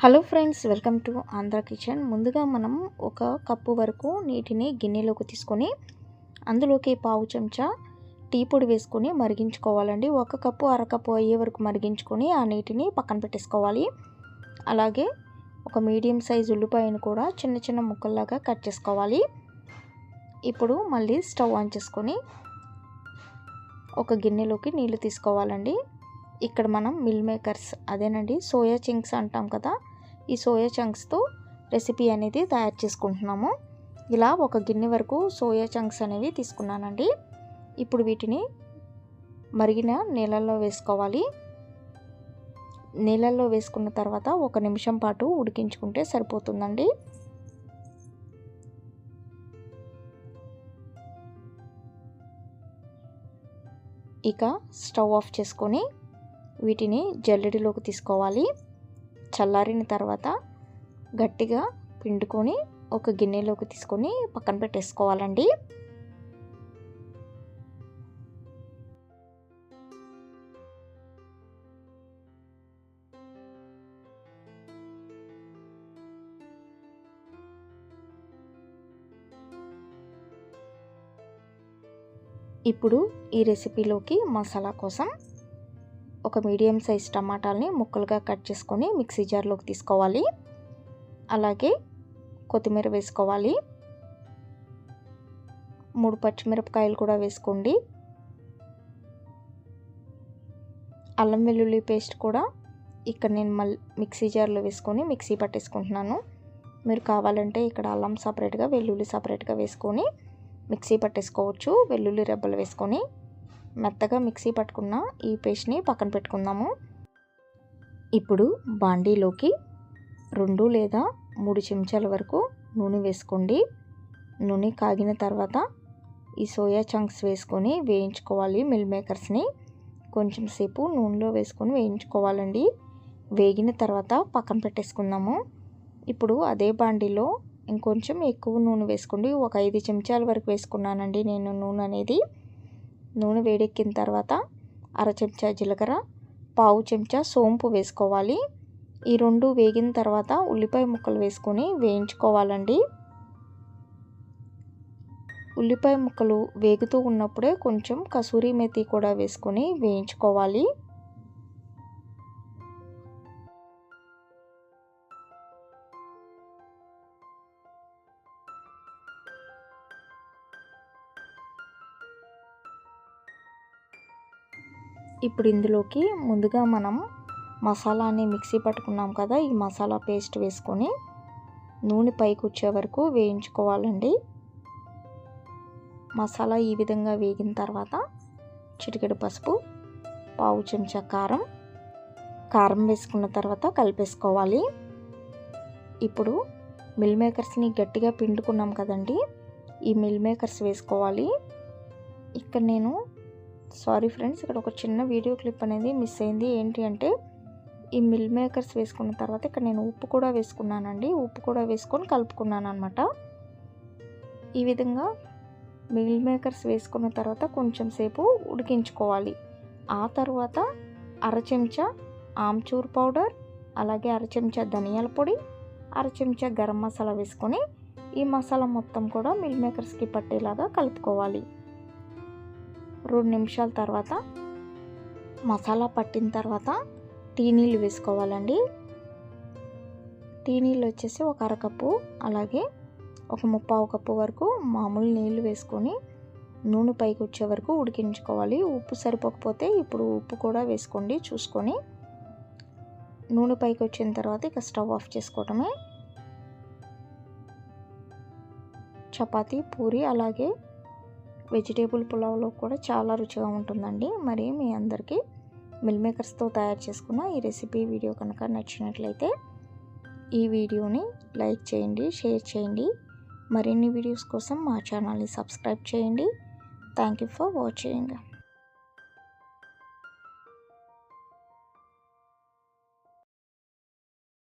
Hello friends, welcome to Andhra kitchen. ముందుగా మనం ఒక కప్పు వరకు నీటిని గిన్నెలోకి తీసుకొని అందులోకి పావు చెంచా టీ పొడి వేసుకొని మరిగించుకోవాలండి. ఒక కప్పు అరకప్పు అయ్యే వరకు మరిగించుకొని ఆ నీటిని పక్కన పెట్టేసుకోవాలి. అలాగే ఒక మీడియం సైజు ఉల్లిపాయను కూడా చిన్న చిన్న ముక్కల్లాగా కట్ చేసుకోవాలి. ఇప్పుడు మళ్ళీ స్టవ్ ఆన్ చేసుకొని ఒక గిన్నెలోకి నీళ్లు తీసుకోవాలండి. ఇక్కడ మనం మిల్ మేకర్స్, అదేనండి సోయా చంక్స్ అంటాం కదా, ఈ సోయా చంక్స్తో రెసిపీ అనేది తయారు చేసుకుంటున్నాము. ఇలా ఒక గిన్నె వరకు సోయా చంక్స్ అనేవి తీసుకున్నానండి. ఇప్పుడు వీటిని మరిగిన నీళ్ళల్లో వేసుకోవాలి. నీళ్ళల్లో వేసుకున్న తర్వాత 1 నిమిషం పాటు ఉడికించుకుంటే సరిపోతుందండి. ఇక స్టవ్ ఆఫ్ చేసుకొని వీటిని జల్లెడలోకి తీసుకోవాలి. చల్లారిన తర్వాత గట్టిగా పిండుకొని ఒక గిన్నెలోకి తీసుకొని పక్కన పెట్టేసుకోవాలండి. ఇప్పుడు ఈ రెసిపీలోకి మసాలా కోసం ఒక మీడియం సైజ్ టమాటాలని ముక్కలుగా కట్ చేసుకొని మిక్సీ జార్లోకి తీసుకోవాలి. అలాగే కొత్తిమీర వేసుకోవాలి. 3 పచ్చిమిరపకాయలు కూడా వేసుకోండి. అల్లం వెల్లుల్లి పేస్ట్ కూడా ఇక్కడ నేను మిక్సీ జార్లో వేసుకొని మిక్సీ పట్టేసుకుంటున్నాను. మీరు కావాలంటే ఇక్కడ అల్లం సపరేట్గా, వెల్లుల్లి సపరేట్గా వేసుకొని మిక్సీ పట్టేసుకోవచ్చు. వెల్లుల్లి రెబ్బలు వేసుకొని మెత్తగా మిక్సీ పట్టుకున్న ఈ పేస్ట్ని పక్కన పెట్టుకుందాము. ఇప్పుడు బాండీలోకి 2 లేదా 3 చెంచాల వరకు నూనె వేసుకోండి. నూనె కాగిన తర్వాత ఈ సోయా చంక్స్ వేసుకొని వేయించుకోవాలి. మిల్ మేకర్స్ని కొంచెం సేపు నూనెలో వేసుకొని వేయించుకోవాలండి. వేగిన తర్వాత పక్కన పెట్టేసుకుందాము. ఇప్పుడు అదే బాండీలో ఇంకొంచెం ఎక్కువ నూనె వేసుకోండి. ఒక 5 చెంచాల వరకు వేసుకున్నానండి నేను నూనె అనేది. నూనె వేడెక్కిన తర్వాత అర చెంచా జీలకర్ర, పావు చెంచా సోంపు వేసుకోవాలి. ఈ 2 వేగిన తర్వాత ఉల్లిపాయ ముక్కలు వేసుకొని వేయించుకోవాలండి. ఉల్లిపాయ ముక్కలు వేగుతూ ఉన్నప్పుడే కొంచెం కసూరి మేతి కూడా వేసుకొని వేయించుకోవాలి. ఇప్పుడు ఇందులోకి ముందుగా మనం మసాలాని మిక్సీ పట్టుకున్నాం కదా, ఈ మసాలా పేస్ట్ వేసుకొని నూనె పైకి వచ్చే వరకు వేయించుకోవాలండి. మసాలా ఈ విధంగా వేగిన తర్వాత చిటికెడు పసుపు, పావు చెంచా కారం వేసుకున్న తర్వాత కలిపేసుకోవాలి. ఇప్పుడు మిల్ మేకర్స్ని గట్టిగా పిండుకున్నాం కదండి, ఈ మిల్ మేకర్స్ వేసుకోవాలి. ఇక్కడ నేను సారీ ఫ్రెండ్స్, ఇక్కడ ఒక చిన్న వీడియో క్లిప్ అనేది మిస్ అయింది. ఏంటి అంటే ఈ మిల్ మేకర్స్ వేసుకున్న తర్వాత ఇక్కడ నేను ఉప్పు కూడా వేసుకున్నానండి. ఉప్పు కూడా వేసుకొని కలుపుకున్నాను అనమాట. ఈ విధంగా మిల్ మేకర్స్ వేసుకున్న తర్వాత కొంచెం సేపు ఉడికించుకోవాలి. ఆ తర్వాత అర చెంచా ఆమ్చూర్ పౌడర్, అలాగే అర చెంచా ధనియాల పొడి, అర చెంచా గరం మసాలా వేసుకొని ఈ మసాలా మొత్తం కూడా మిల్ మేకర్స్కి పట్టేలాగా కలుపుకోవాలి. 2 నిమిషాల తర్వాత మసాలా పట్టిన తర్వాత టీ నీళ్ళు వేసుకోవాలండి. టీ నీళ్ళు వచ్చేసి ఒక అరకప్పు, అలాగే ఒక 3/4 కప్పు వరకు మామూలు నీళ్ళు వేసుకొని నూనె పైకి వచ్చే వరకు ఉడికించుకోవాలి. ఉప్పు సరిపోకపోతే ఇప్పుడు ఉప్పు కూడా వేసుకోండి చూసుకొని. నూనె పైకి వచ్చిన తర్వాత ఇక స్టవ్ ఆఫ్ చేసుకోవటమే. చపాతీ, పూరి, అలాగే వెజిటేబుల్ పులావ్లో కూడా చాలా రుచిగా ఉంటుందండి. మరి మీ అందరికీ మిల్ మేకర్స్తో తయారు చేసుకున్న ఈ రెసిపీ వీడియో కనుక నచ్చినట్లయితే ఈ వీడియోని లైక్ చేయండి, షేర్ చేయండి. మరిన్ని వీడియోస్ కోసం మా ఛానల్ని సబ్స్క్రైబ్ చేయండి. Thank you for watching.